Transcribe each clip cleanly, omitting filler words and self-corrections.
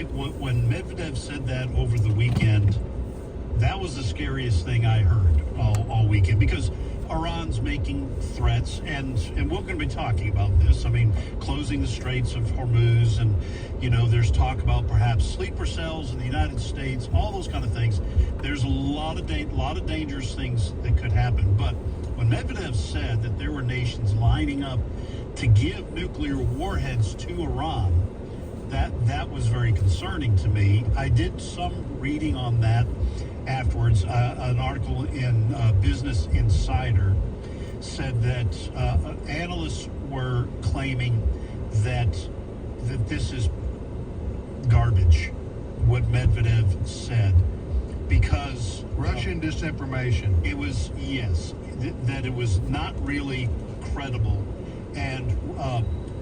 when Medvedev said that over the weekend, that was the scariest thing I heard all weekend, because Iran's making threats, and we're going to be talking about this. I mean, closing the Straits of Hormuz, and there's talk about perhaps sleeper cells in the United States, all those kind of things. There's a lot of dangerous things that could happen. But when Medvedev said that there were nations lining up to give nuclear warheads to Iran, that was very concerning to me. I did some reading on that afterwards. An article in Business Insider said that analysts were claiming that this is garbage, what Medvedev said, because Russian disinformation. It was, yes, that it was not really credible. And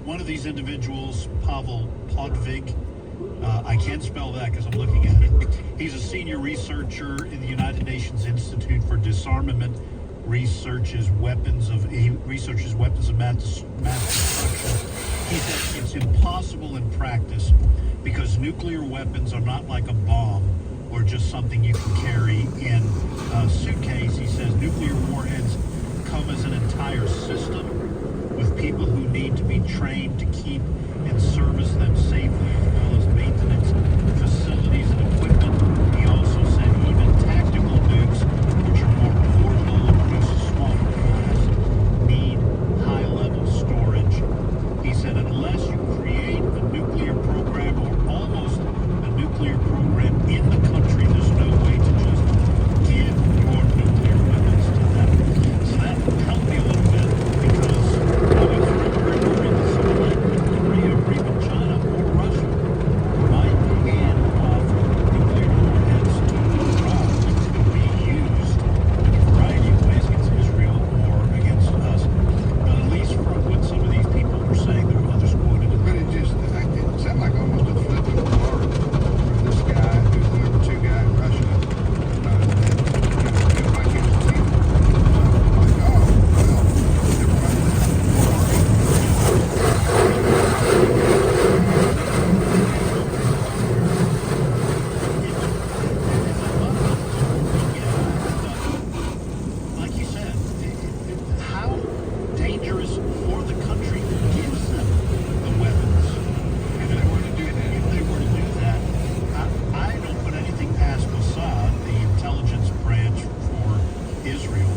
one of these individuals, Pavel Pkwy, I can't spell that because I'm looking at it. He's a senior researcher in the United Nations Institute for Disarmament. He researches weapons of mass destruction. He said it's impossible in practice because nuclear weapons are not like a bomb or just something you can carry in a suitcase. He says nuclear warheads come as an entire system with people who need to be trained to keep and service them safely, as well as maintenance facilities and equipment. He also said even tactical nukes, which are more portable and produce a smaller blast, need high-level storage. He said unless you create a nuclear program or almost a nuclear program in the country, there's no way to just give your nuclear weapons to them. So that helped me a little bit, because it's very worried that someone like Korea or even China or Russia might hand off nuclear warheads to Iran, which could be used in a variety of ways against Israel or against us. But at least from what some of these people were saying, there were others quoted. But it sounded like almost a flip of the card from this guy, who's the number 2 guy in Russia. That feels like he was like, oh, well, like you said, how dangerous for the country who gives them the weapons. if they were to do that. If they were to do that, I don't put anything past Mossad, the intelligence branch for Israel.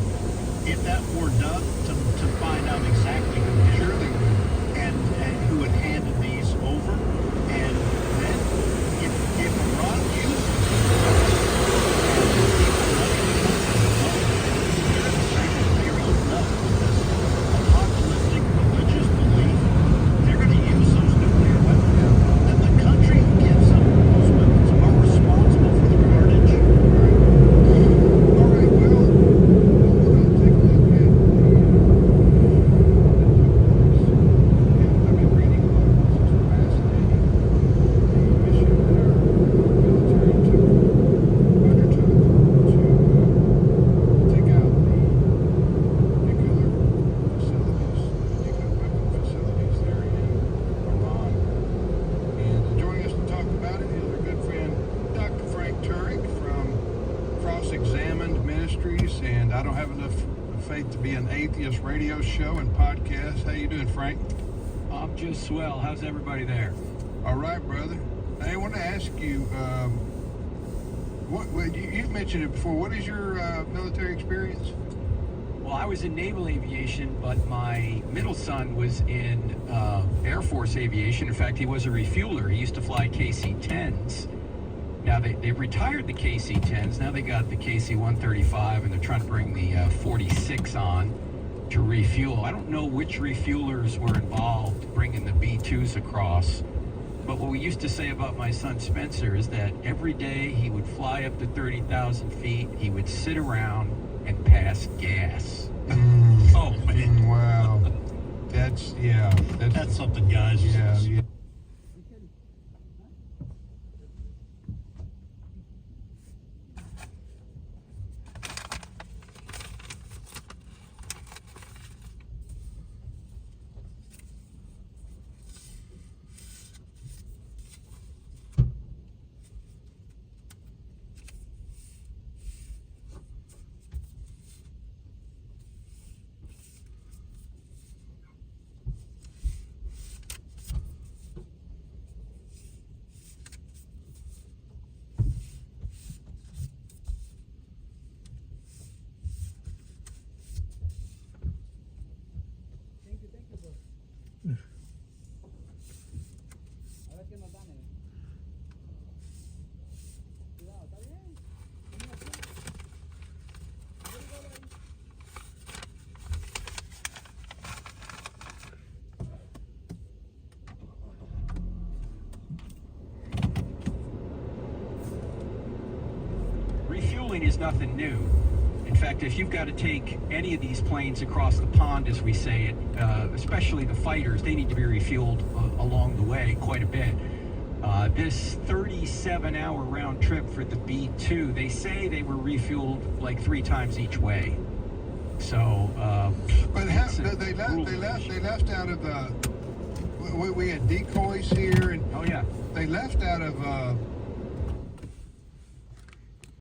If that were done, to find out exactly who did Sure it they would. and who had handed these over, and then if Iran uses apocalyptic religious belief, they're going to use those nuclear weapons. And the country who gives them those weapons are responsible for the carnage. All right, well, we're going to take a look at I've been reading a lot of this. It's fascinating. The mission that our military undertook to take out the nuclear facilities, nuclear weapon facilities there in Iran. And joining us to talk about it is our good friend Dr. Frank Turek from Cross-Examined Ministries, and I don't have enough faith to be an atheist radio show and podcast. How you doing, Frank? I'm just swell. How's everybody there? All right, brother. Hey, I want to ask you, what you mentioned it before. What is your military experience? Well, I was in naval aviation, but my middle son was in Air Force aviation. In fact, he was a refueler. He used to fly KC-10s. Now, they've retired the KC-10s. Now they got the KC-135, and they're trying to bring the 46 on to refuel. I don't know which refuelers were involved bringing the B-2s across. But what we used to say about my son Spencer is that every day he would fly up to 30,000 feet, he would sit around and pass gas. Oh, man. Wow. That's something, guys. Yeah. refueling is nothing new. In fact, if you've got to take any of these planes across the pond, as we say it, especially the fighters, they need to be refueled along the way quite a bit. This 37-hour round trip for the B-2, they say they were refueled like 3 times each way. So, But they left out of we had decoys here, and oh yeah, they left out of